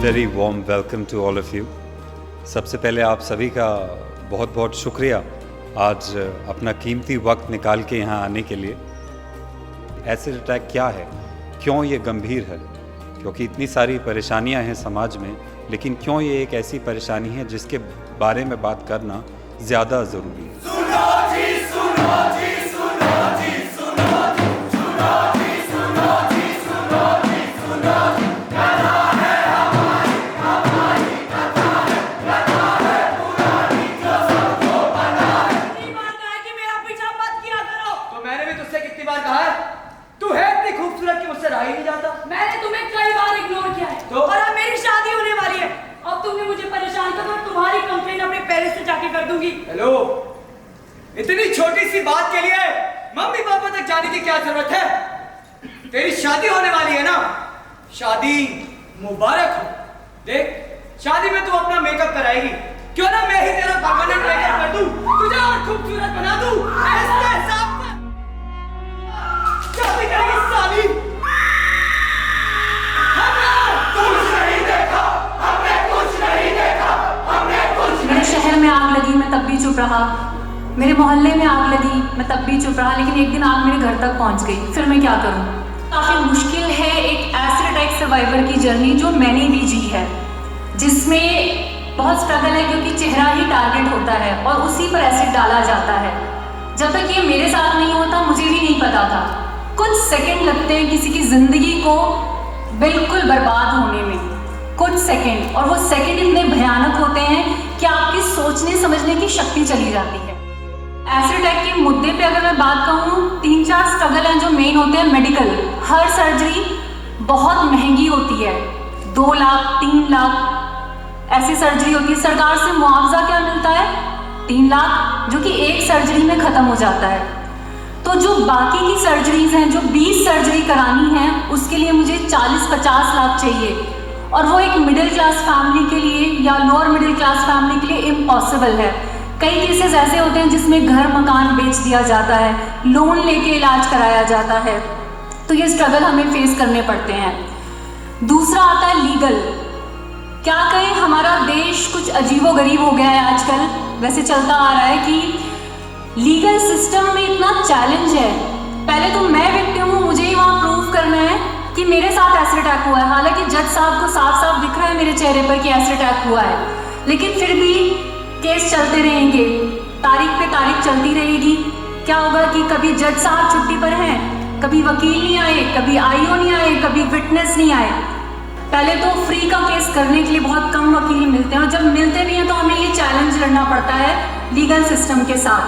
Very warm welcome to all of you. सबसे पहले आप सभी का बहुत बहुत शुक्रिया आज अपना कीमती वक्त निकाल के यहाँ आने के लिए। एसिड अटैक क्या है, क्यों ये गंभीर है, क्योंकि इतनी सारी परेशानियाँ हैं समाज में, लेकिन क्यों ये एक ऐसी परेशानी है जिसके बारे में बात करना ज़्यादा ज़रूरी है। सुनो जी, सुनो जी, सुनो जी, सुनो जी, सुनो जी, सुनो जी, सुनो जी, सुनो जी, कथा है हमारी कथा है पुरानी जो सबको पता है। कितनी बार कहा है कि मेरा पीछा मत किया करो। तो मैंने भी तुझसे कितनी बार कहा है, तू है इतनी खूबसूरत कि मुझसे रहा ही नहीं जाता। मैंने तुम्हें कई बार इग्नोर किया है तो? और अब मेरी शादी होने वाली है। अब तुमने मुझे परेशान कर, तो तुम्हारी कंप्लेन अपने पेरेंट्स से जाके कर दूंगी। हेलो, इतनी छोटी सी बात के लिए मम्मी पापा तक जाने की क्या जरूरत है? तेरी शादी होने वाली है ना, शादी मुबारक हो। देख, शादी में तू अपना मेकअप कराएगी, क्यों ना मैं ही तेरा परमानेंट मेकअप कर दूं, तुझे और खूबसूरत बना दूं। ऐसे साफ शादी करेगी साली। कुछ नहीं देखा हमने, कुछ नहीं देखा हमने, कुछ मेरे शहर में आग लगी, मैं तब भी चुप रहा। मेरे मोहल्ले में आग लगी, मैं तब भी चुप रहा। लेकिन एक दिन आग मेरे घर तक पहुंच गई, फिर मैं क्या करूं? काफ़ी मुश्किल है एक एसिड अटैक सर्वाइवर की जर्नी जो मैंने भी जी है, जिसमें बहुत स्ट्रगल है, क्योंकि चेहरा ही टारगेट होता है और उसी पर एसिड डाला जाता है। जब तक ये मेरे साथ नहीं होता मुझे भी नहीं पता था। कुछ सेकंड लगते हैं किसी की ज़िंदगी को बिल्कुल बर्बाद होने में, कुछ सेकंड, और वो सेकंड इतने भयानक होते हैं कि आपकी सोचने समझने की शक्ति चली जाती है। एसिड अटैक के मुद्दे पे अगर मैं बात कहूँ, 3-4 स्ट्रगल हैं जो मेन होते हैं। मेडिकल, हर सर्जरी बहुत महंगी होती है, 2 लाख 3 लाख ऐसी सर्जरी होती है। सरकार से मुआवजा क्या मिलता है? 3 लाख, जो कि एक सर्जरी में ख़त्म हो जाता है। तो जो बाकी की सर्जरीज हैं, जो 20 सर्जरी करानी है, उसके लिए मुझे 40-50 लाख चाहिए, और वो एक मिडिल क्लास फैमिली के लिए या लोअर मिडिल क्लास फैमिली के लिए इम्पॉसिबल है। कई केसेस ऐसे होते हैं जिसमें घर मकान बेच दिया जाता है, लोन लेके इलाज कराया जाता है, तो ये स्ट्रगल हमें फेस करने पड़ते हैं। दूसरा आता है लीगल। क्या कहें, हमारा देश कुछ अजीबोगरीब हो गया है आजकल। वैसे चलता आ रहा है कि लीगल सिस्टम में इतना चैलेंज है। पहले तो मैं विक्टिम हूँ, मुझे ही वहाँ प्रूव करना है कि मेरे साथ एसिड अटैक हुआ है। हालांकि जज साहब को साफ साफ दिख रहा है मेरे चेहरे पर कि एसिड अटैक हुआ है, लेकिन फिर भी केस चलते रहेंगे, तारीख पे तारीख चलती रहेगी। क्या होगा कि कभी जज साहब छुट्टी पर हैं, कभी वकील नहीं आए, कभी आईओ नहीं आए, कभी विटनेस नहीं आए। पहले तो फ्री का केस करने के लिए बहुत कम वकील मिलते हैं, और जब मिलते भी हैं तो हमें ये चैलेंज लड़ना पड़ता है लीगल सिस्टम के साथ।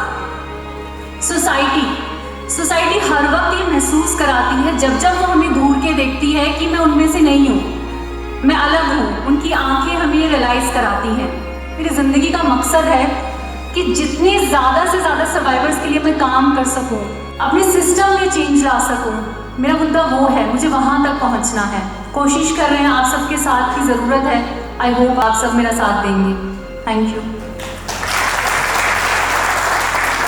सोसाइटी हर वक्त ये महसूस कराती है, जब जब वो हमें घूर के देखती है कि मैं उनमें से नहीं हूँ, मैं अलग हूँ। उनकी आंखें हमें ये रियलाइज़ कराती हैं। मेरी ज़िंदगी का मकसद है कि जितने ज़्यादा से ज़्यादा सर्वाइवर्स के लिए मैं काम कर सकूं, अपने सिस्टम में चेंज ला सकूं। मेरा मुद्दा वो है, मुझे वहाँ तक पहुँचना है। कोशिश कर रहे हैं, आप सबके साथ की ज़रूरत है। आई होप आप सब मेरा साथ देंगे। Thank you.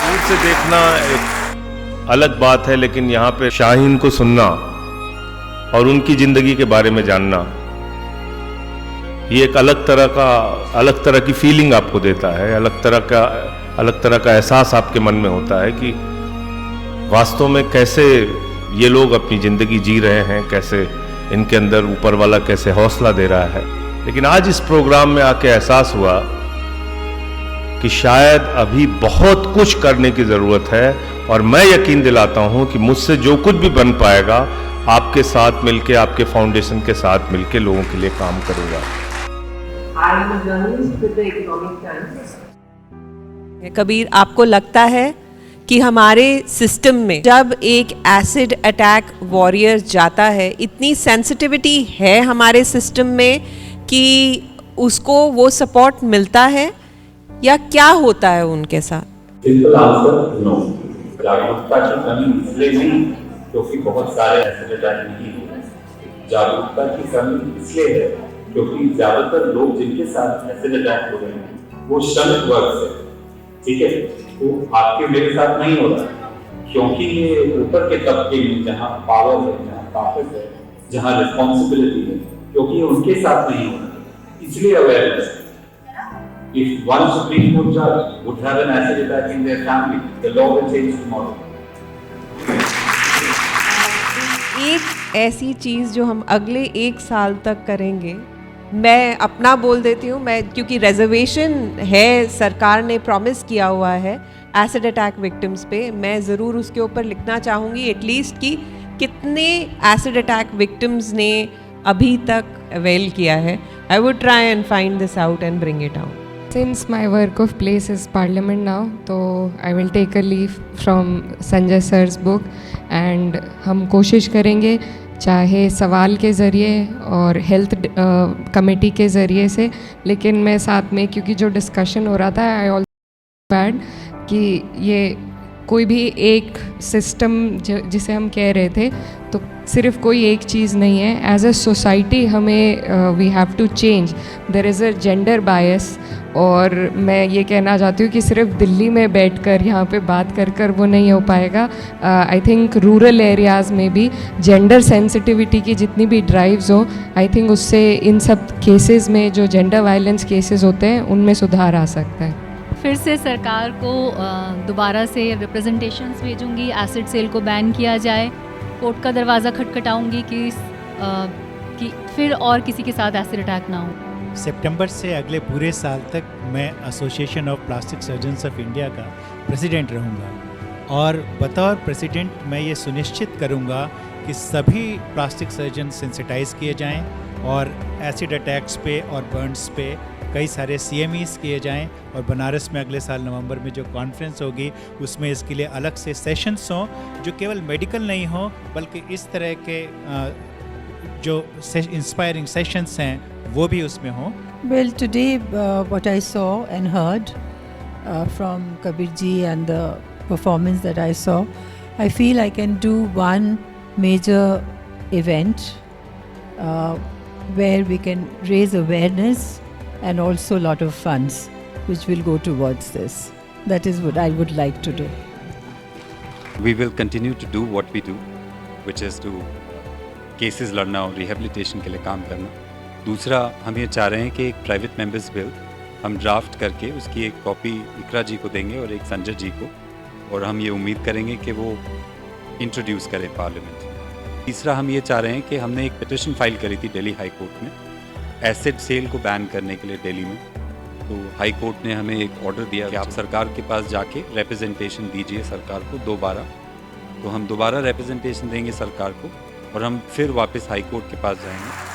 दूर से देखना एक अलग बात है, लेकिन यहाँ पे शाहीन को सुनना और उनकी ज़िंदगी के बारे में जानना, ये एक अलग तरह की फीलिंग आपको देता है, अलग तरह का एहसास आपके मन में होता है कि वास्तव में कैसे ये लोग अपनी ज़िंदगी जी रहे हैं, कैसे इनके अंदर ऊपर वाला कैसे हौसला दे रहा है। लेकिन आज इस प्रोग्राम में आके एहसास हुआ कि शायद अभी बहुत कुछ करने की ज़रूरत है, और मैं यकीन दिलाता हूँ कि मुझसे जो कुछ भी बन पाएगा, आपके साथ मिलके, आपके फाउंडेशन के साथ मिलके लोगों के लिए काम करूँगा। I am a journalist with the Economic Times. Kabir, आपको लगता है कि हमारे सिस्टम में जब एक एसिड अटैक वॉरियर जाता है, इतनी सेंसिटिविटी है हमारे सिस्टम में कि उसको वो सपोर्ट मिलता है, या क्या होता है उनके साथ? Simple answer no. जागरूकता की कमी इसलिए नहीं क्योंकि बहुत सारे एसिड अटैक नहीं हुए। जागरूकता की कमी इसलिए है क्योंकि ज्यादातर लोग जिनके साथ एसिड अटैक हो रहे हैं वो श्रमिक वर्ग से, ठीक है, तो आपके मेरे साथ नहीं हो रहा क्योंकि ये ऊपर के तबके में जहाँ पावर है, जहाँ ताकत है, जहाँ रिस्पॉन्सिबिलिटी है, क्योंकि उनके साथ नहीं हो रहा, इसलिए awareness. If one Supreme Court judge would have an acid attack in their family, the law will change tomorrow. एक ऐसी चीज़ जो हम अगले 1 साल तक करेंगे, मैं अपना बोल देती हूँ, मैं क्योंकि रिजर्वेशन है, सरकार ने प्रॉमिस किया हुआ है एसिड अटैक विक्टिम्स पे, मैं ज़रूर उसके ऊपर लिखना चाहूँगी एटलीस्ट कि कितने एसिड अटैक विक्टिम्स ने अभी तक अवेल किया है. I would try and find this out and bring it out. Since my work of place is Parliament now, तो I will take a leaf from Sanjay sir's book and हम कोशिश करेंगे चाहे सवाल के ज़रिए और हेल्थ कमेटी के ज़रिए से, लेकिन मैं साथ में, क्योंकि जो डिस्कशन हो रहा था, आई ऑल्सो बैड कि ये कोई भी एक सिस्टम जिसे हम कह रहे थे, तो सिर्फ कोई एक चीज़ नहीं है. एज अ सोसाइटी हमें we have to change. There is a gender bias, और मैं ये कहना चाहती हूँ कि सिर्फ दिल्ली में बैठकर यहाँ पे बात कर वो नहीं हो पाएगा. आई थिंक रूरल एरियाज़ में भी जेंडर सेंसिटिविटी की जितनी भी ड्राइव्स हो, आई थिंक उससे इन सब केसेस में जो जेंडर वायलेंस केसेस होते हैं उनमें सुधार आ सकता है. फिर से सरकार को दोबारा से रिप्रेजेंटेशंस भेजूंगी, एसिड सेल को बैन किया जाए, कोर्ट का दरवाज़ा खटखटाऊंगी कि फिर और किसी के साथ एसिड अटैक ना हो. सितंबर से अगले पूरे साल तक मैं association of plastic surgeons of India का प्रेसिडेंट रहूँगा, और बतौर प्रेसिडेंट मैं ये सुनिश्चित करूँगा कि सभी प्लास्टिक सर्जन सेंसिटाइज किए जाएं और एसिड अटैक्स पे और बर्न्स पे कई सारे CMEs किए जाएं, और बनारस में अगले साल नवंबर में जो कॉन्फ्रेंस होगी उसमें इसके लिए अलग से सेशंस हों जो केवल मेडिकल नहीं हो बल्कि इस तरह के जो इंस्पायरिंग सेशंस हैं वो भी उसमें हों. Well, today what I saw and heard from Kabir ji and the performance that I saw, I feel I can do one major event where we can raise awareness and also a lot of funds which will go towards this. That is what I would like to do. We will continue to do what we do, which is to cases लड़ना और rehabilitation के लिए काम करना. दूसरा, हम ये चाह रहे हैं कि एक प्राइवेट मेंबर्स बिल हम ड्राफ्ट करके उसकी एक कॉपी इकरा जी को देंगे और एक संजय जी को, और हम ये उम्मीद करेंगे कि वो इंट्रोड्यूस करें पार्लियामेंट. तीसरा, हम ये चाह रहे हैं कि हमने एक पिटिशन फाइल करी थी दिल्ली हाई कोर्ट में एसिड सेल को बैन करने के लिए दिल्ली में. तो हाई कोर्ट ने हमें एक ऑर्डर दिया कि आप सरकार के पास जाके रिप्रेजेंटेशन दीजिए सरकार को दोबारा. तो हम दोबारा रिप्रेजेंटेशन देंगे सरकार को और हम फिर वापस हाई कोर्ट के पास जाएंगे.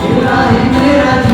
इलाही मेरा जी